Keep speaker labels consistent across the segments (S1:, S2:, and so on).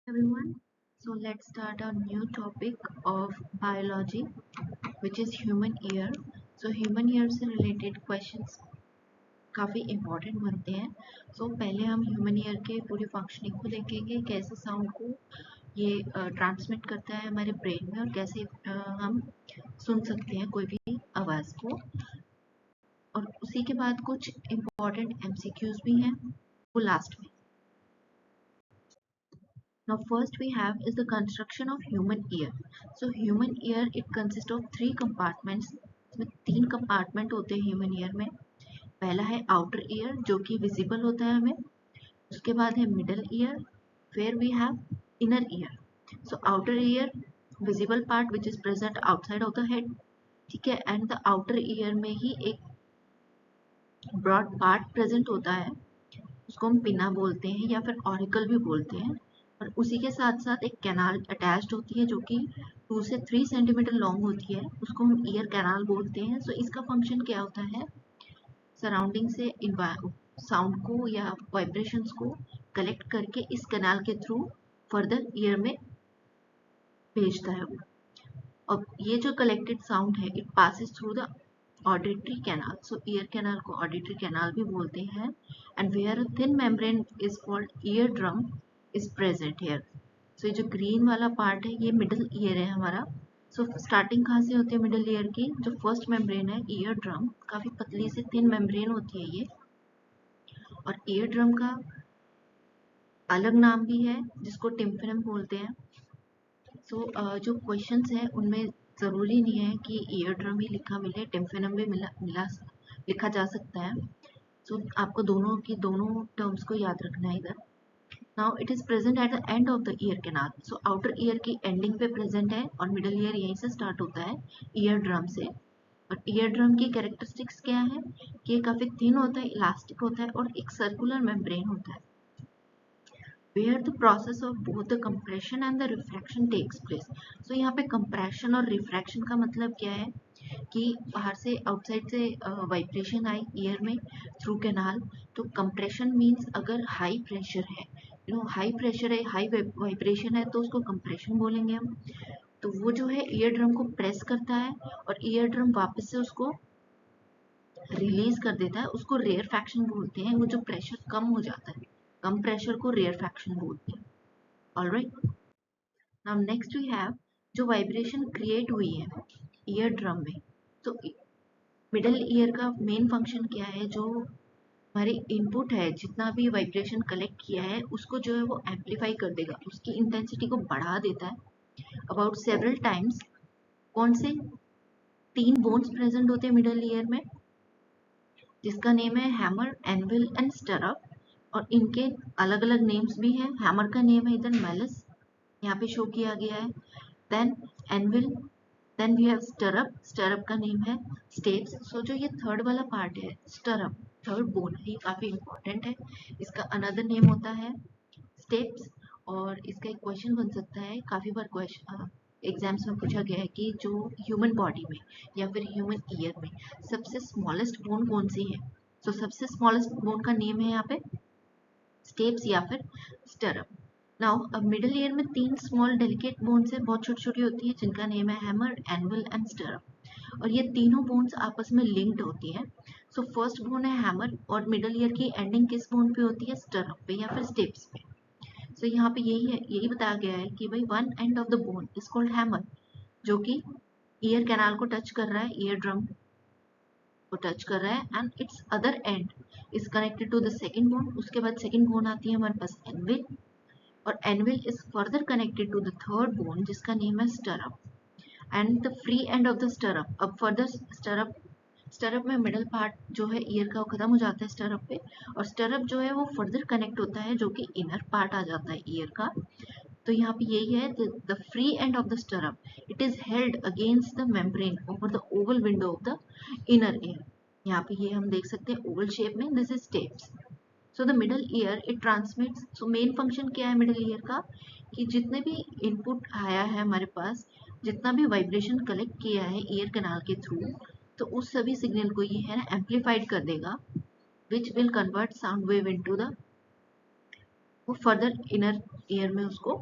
S1: Everyone, so let's start our new topic of biology, which is human ear. So human ear से related questions काफ़ी important बनते हैं. So पहले हम human ear के पूरी functioning को देखेंगे, कैसे sound को ये ट्रांसमिट करता है हमारे ब्रेन में और कैसे हम सुन सकते हैं कोई भी आवाज़ को. और उसी के बाद कुछ important MCQs भी हैं, वो लास्ट में. Now first we have is the construction of human ear. So human ear it consists of three compartments. इसमें तीन कंपार्टमेंट होते हैं ह्यूमन ईयर में. पहला है आउटर ईयर जो कि विजिबल होता है हमें. उसके बाद है मिडल ईयर. फिर we have inner ear. So outer ear visible part which is present outside of the head. ठीक है. एंड द आउटर ईयर में ही एक ब्रॉड पार्ट प्रेजेंट होता है, उसको हम पिना बोलते हैं या फिर ऑरिकल भी बोलते हैं. और उसी के साथ साथ एक कैनाल अटैच्ड होती है जो कि 2 से 3 सेंटीमीटर लॉन्ग होती है, उसको हम ईयर कैनाल बोलते हैं. सो इसका फंक्शन क्या होता है, सराउंडिंग से साउंड को या वाइब्रेशंस को कलेक्ट करके इस कैनाल के थ्रू फर्दर ईयर में भेजता है वो. और ये जो कलेक्टेड साउंड है it passes through the auditory canal. So ear canal को ऑडिटरी कैनाल भी बोलते हैं. And where thin membrane is called ear drum is present here. So ये जो ग्रीन वाला पार्ट है ये मिडल ईयर है हमारा. सो स्टार्टिंग कहाँ से होती है मिडल ईयर की, जो फर्स्ट मेम्ब्रेन है ईयर ड्रम, काफ़ी पतली से थिन मेम्ब्रेन होती है ये. और ईयर ड्रम का अलग नाम भी है जिसको टिम्पेनम बोलते हैं. सो जो क्वेश्चंस हैं उनमें ज़रूरी नहीं है कि ईयर ड्रम ही लिखा मिले, टिम्पेनम भी मिला लिखा जा सकता है. सो आपको दोनों टर्म्स को याद रखना है इधर. Now it is present at the end of the ear canal. So outer ear की ending पे present है और middle ear यहीं से start होता है ear drum से. और ear drum की characteristics क्या है कि ये काफ़ी thin होता है, elastic होता है और एक circular membrane होता है. Where the process of both the compression and the refraction takes place. So यहाँ पे compression और refraction का मतलब क्या है कि बाहर से आउटसाइड से वाइब्रेशन आई ईयर में थ्रू कैनाल. तो कंप्रेशन मींस अगर हाई प्रेशर है, हाई प्रेशर है, हाई वाइब्रेशन है, तो उसको कंप्रेशन बोलेंगे हम. तो वो जो है ईयर ड्रम को प्रेस करता है और ईयर ड्रम वापस से उसको रिलीज कर देता है, उसको रेयरफैक्शन बोलते हैं. वो जो प्रेशर कम हो जाता है, कम प्रेशर को रेयरफैक्शन बोलते हैं. Alright. Now next we have जो वाइब्रेशन क्रिएट हुई है ईयर ड्रम में. तो मिडल ईयर का मेन फंक्शन क्या है, जो हमारे इनपुट है जितना भी वाइब्रेशन कलेक्ट किया है उसको जो है वो एम्पलीफाई कर देगा, उसकी इंटेंसिटी को बढ़ा देता है अबाउट सेवरल टाइम्स. कौन से 3 बोन्स प्रेजेंट होते हैं मिडल ईयर में जिसका नेम है हैमर, एनविल एंड स्टरअप. और इनके अलग अलग नेम्स भी हैं. हैमर का नेम है इधर मैलस, यहाँ पे शो किया गया है. Then anvil, then we have stirrup, stirrup का नेम है स्टेप्स. सो जो ये थर्ड वाला पार्ट है स्टरअप, थर्ड बोन है, ये काफ़ी इंपॉर्टेंट है. इसका अनदर नेम होता है स्टेप्स. और इसका एक क्वेश्चन बन सकता है, काफ़ी बार क्वेश्चन एग्जाम्स में पूछा गया है कि जो ह्यूमन बॉडी में या फिर ह्यूमन ईयर में सबसे स्मॉलेस्ट बोन कौन सी है. तो सबसे स्मॉलेस्ट बोन का नेम है यहाँ पे स्टेप्स या फिर स्टरअप. नाउ अब मिडल ईयर में 3 स्मॉल डेलिकेट बोन्स है, बहुत छोटी छोटी होती है, जिनका नेम है हैमर, एनविल एंड स्टरअप. और ये तीनों बोन्स आपस में लिंक्ड होती है. सो फर्स्ट बोन है हैमर और मिडल ईयर की एंडिंग किस बोन पे होती है, स्टरअप पे या फिर स्टेप्स पे. सो यहाँ पे यही बताया गया है कि भाई one and of the bone is called hammer, जो कि ईयर कैनाल को टच कर रहा है, ईयर ड्रम को टच कर रहा है. And its other end is connected to the second bone. उसके बाद सेकंड बोन आती है हमारे पास एनविल, और anvil is further connected to the third bone जिसका नेम है stirrup. And the free end of the stirrup, अब फर्दर स्टरअप में मिडल पार्ट जो है ईयर का वो खत्म हो जाता है स्टरअप पे, और स्टरअप जो है वो फर्दर कनेक्ट होता है जो कि इनर पार्ट आ जाता है ईयर का. तो यहाँ पे यही है the free end of the stirrup it is held against the membrane over the oval window of the inner ear. यहाँ पे ये हम देख सकते हैं ओवल शेप में, this is stapes. So the middle ear it transmits. So main function क्या है मिडल ईयर का, कि जितने भी इनपुट आया है हमारे पास, जितना भी वाइब्रेशन कलेक्ट किया है ईयर कैनाल के थ्रू, तो उस सभी सिग्नल को ये है ना एम्पलीफाइड कर देगा, which will convert sound wave into the, वो फर्दर इनर ईयर में उसको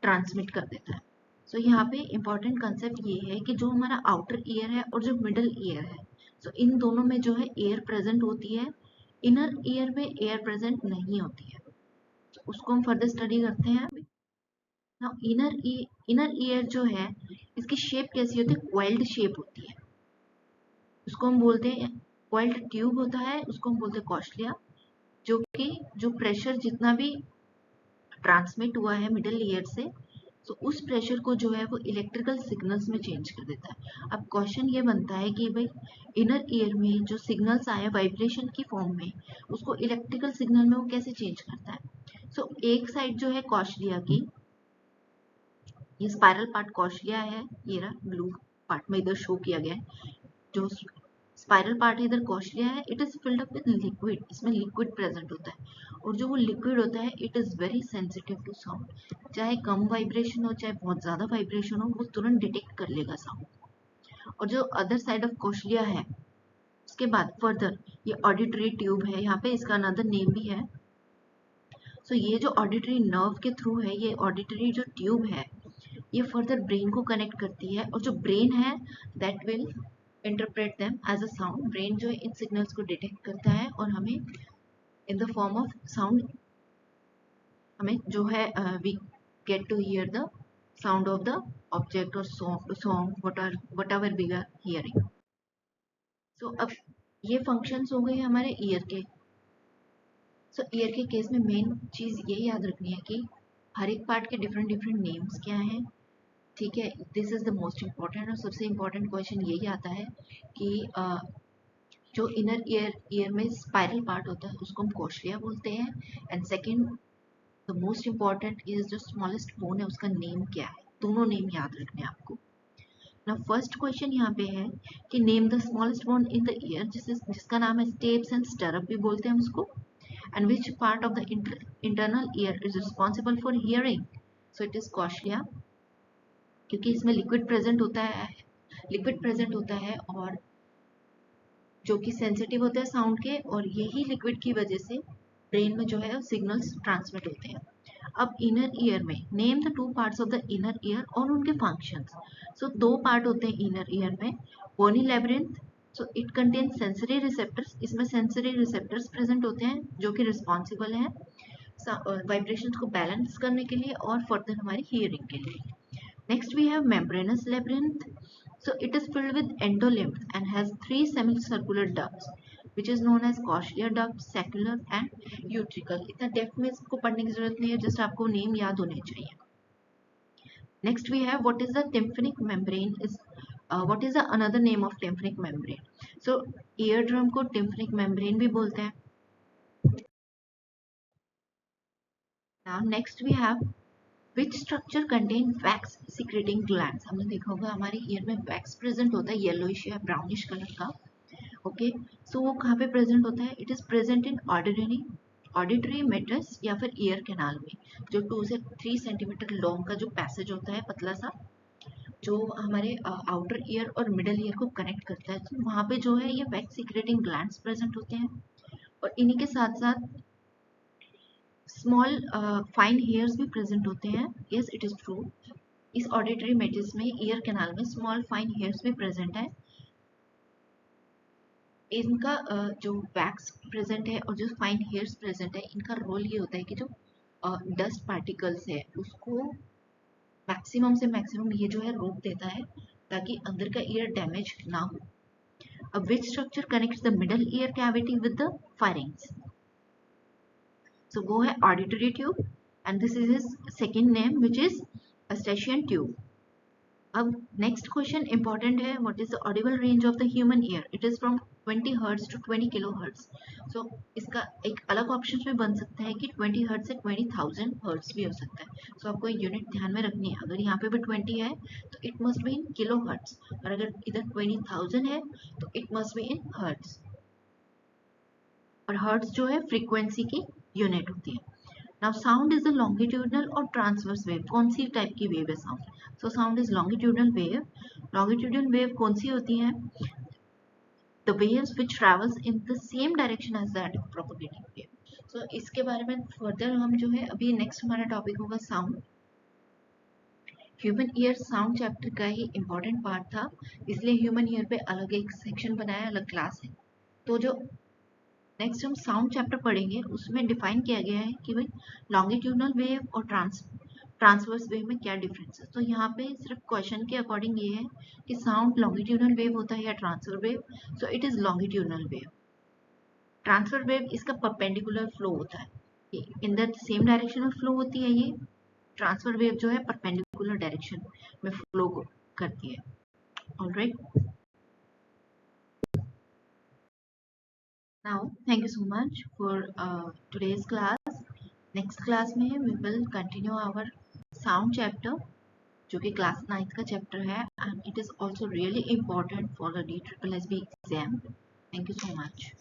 S1: ट्रांसमिट कर देता है। सो यहाँ पे इम्पॉर्टेंट कंसेप्ट ये है कि जो हमारा आउटर ईयर है और जो मिडल ईयर है, सो इन दोनों में जो है एयर प्रेजेंट होती है, इनर ईयर में एयर प्रेजेंट नहीं होती है। उसको हम फर्दर स्टडी करते हैं। नाउ इनर ईयर जो है, इसकी शेप कैसी होती है? क्वाइल्ड शेप होती है। उसको हम बोलते हैं क्वाइल्ड ट्यूब होता है, उसको हम बोलते हैं कॉशलिया, जो कि जो प्रेशर जितना भी ट्रांसमिट हुआ है मिडल ईयर से, तो उस प्रेशर को जो है वो इलेक्ट्रिकल सिग्नल्स में चेंज कर देता है। अब क्वेश्चन ये बनता है कि भाई इनर ईयर में जो सिग्नल्स आए वाइब्रेशन की फॉर्म में, उसको इलेक्ट्रिकल सिग्नल में वो कैसे चेंज करता है? सो एक साइड जो है कॉशलिया की, ये स्पाइरल पार्ट कॉशलिया है, ये रहा ब्लू पार्ट में इधर शो किया गया है। जो स्पाइरल पार्ट है इधर कॉशलिया है, it is filled up with liquid, इसमें लिक्विड प्रेजेंट होता है, और जो वो लिक्विड होता है it is very sensitive to sound. चाहे कम वाइब्रेशन हो चाहे बहुत ज्यादा वाइब्रेशन हो, वो तुरंत डिटेक्ट कर लेगा साउंड। और जो अदर साइड ऑफ कॉशलिया है, उसके बाद फर्दर ये ऑडिटरी ट्यूब है, यहाँ पे इसका अनदर नेम भी है। सो ये जो ऑडिटरी नर्व के थ्रू है, ये ऑडिटरी जो ट्यूब है, ये फर्दर ब्रेन को कनेक्ट करती है, और जो ब्रेन है that will interpret them as a sound. Brain जो है इन सिग्नल्स को डिटेक्ट करता है और हमें in the form of sound, हमें जो है we get to hear the sound of the object और song whatever we are hearing. So अब ये फंक्शंस हो गए हमारे ईयर के। सो ईयर के केस में मेन चीज ये याद रखनी है कि हर एक पार्ट के डिफरेंट डिफरेंट नेम्स क्या हैं, ठीक है। This is the most important, और सबसे इम्पॉर्टेंट क्वेश्चन यही आता है कि जो इनर ईयर में स्पाइरल पार्ट होता है उसको हम कॉशलिया बोलते हैं, and second the most important is जो स्मॉलेस्ट बोन है उसका नेम क्या है। दोनों नेम याद रखने हैं आपको। ना फर्स्ट क्वेश्चन यहाँ पे है कि name the smallest bone in the year, जिसका नाम है स्टेप्स एंड स्टरअप भी बोलते हैं उसको, and which part of the internal ear is responsible for hearing. So it is cochlea, क्योंकि इसमें लिक्विड प्रेजेंट होता है और जो कि सेंसिटिव होते हैं साउंड के, और यही लिक्विड की वजह से ब्रेन में जो है सिग्नल्स ट्रांसमिट होते हैं। अब इनर ईयर में name the two parts of the inner year और उनके फंक्शंस। सो दो पार्ट होते हैं इनर ईयर में, bony labyrinth, so it contain sensory receptors, इसमें सेंसरी रिसेप्टर्स प्रेजेंट होते हैं जो कि रिस्पॉन्सिबल हैं वाइब्रेशंस को बैलेंस करने के लिए और फर्दर हमारी हियरिंग के लिए। Next we have membranous labyrinth. So it is filled with endolymph and has three semicircular ducts, which is known as cochlear duct, saccular and utricle. इतना डेप्थ में इसको पढ़ने की जरूरत नहीं है, जस्ट आपको नेम याद होने चाहिए। Next we have what is the tympanic membrane is what is the another name of tympanic membrane? So eardrum को tympanic membrane भी बोलते हैं। Now next we have which structure contain wax secreting glands. हमने देखा होगा हमारे year में wax present होता है, येलोइश या ब्राउनिश कलर का। ओके, सो वो कहाँ पे प्रेजेंट होता है? It is present in auditory meatus या फिर ईयर कैनाल में, जो 2 से 3 सेंटीमीटर लॉन्ग का जो पैसेज होता है पतला सा, जो हमारे आउटर ईयर और मिडल ईयर को कनेक्ट करता है। तो वहाँ पे जो है ये वैक्स सिक्रेटिंग ग्लैंड्स प्रेजेंट होते हैं, और इन्हीं के साथ साथ स्मॉल फाइन हेयर्स भी प्रेजेंट होते हैं। यस इट इज ट्रू, इस ऑडिटरी मेटिस में ईयर कैनाल में स्मॉल फाइन हेयर्स भी प्रेजेंट है। इनका जो वैक्स प्रेजेंट है और जो फाइन हेयर्स प्रेजेंट है, इनका रोल ये होता है कि जो डस्ट पार्टिकल्स है उसको मैक्सिमम से मैक्सिमम ये जो है रोक देता है, ताकि अंदर का ईयर डैमेज ना हो। अब which structure connects the middle ear cavity with the firings? So वो है auditory tube and this is his second name which is Eustachian tube. अब next question important है, what is the audible range of the human ear? It is from 20 Hz to 20 kilohertz. So इसका एक अलग option में बन सकता है कि 20 Hz से 20,000 Hz भी हो सकता है। So आपको यूनिट ध्यान में रखनी है, अगर यहाँ पे भी 20 है तो it must be in kilohertz, और अगर इधर 20,000 है तो it must be in hertz. और हर्ट्ज जो है फ्रीक्वेंसी की यूनिट होती है। Now sound is a longitudinal और ट्रांसवर्स वेव। कौन सी टाइप की वेव है sound? So sound is longitudinal wave. Longitudinal wave कौन सी होती है? The waves which travels in the same direction as that of propagating wave. सो इसके बारे में फर्दर हम जो है अभी नेक्स्ट हमारा टॉपिक होगा sound. Human ear sound chapter का ही इम्पोर्टेंट पार्ट था, इसलिए ह्यूमन ईयर पे अलग एक सेक्शन बनाया, अलग क्लास है। तो जो नेक्स्ट हम साउंड चैप्टर पढ़ेंगे उसमें डिफाइन किया गया है कि भाई लॉन्गिट्यूडनल वेव और ट्रांसवर्स वेव में क्या डिफरेंस है। तो यहाँ पे सिर्फ क्वेश्चन के अकॉर्डिंग ये है कि साउंड लॉन्गिट्यूडनल वेव होता है या transfer wave, so it is longitudinal wave. Transfer wave इसका परपेंडिकुलर फ्लो होता है, इन द सेम डायरेक्शन में फ्लो होती है। ये ट्रांसफर वेव जो है परपेंडिकुलर डायरेक्शन में फ्लो करती है। Alright, now thank you so much for today's class. Next class में we will continue our sound chapter, जो कि क्लास 9th का चैप्टर है, and it is also really important for the DSSB exam. Thank you so much.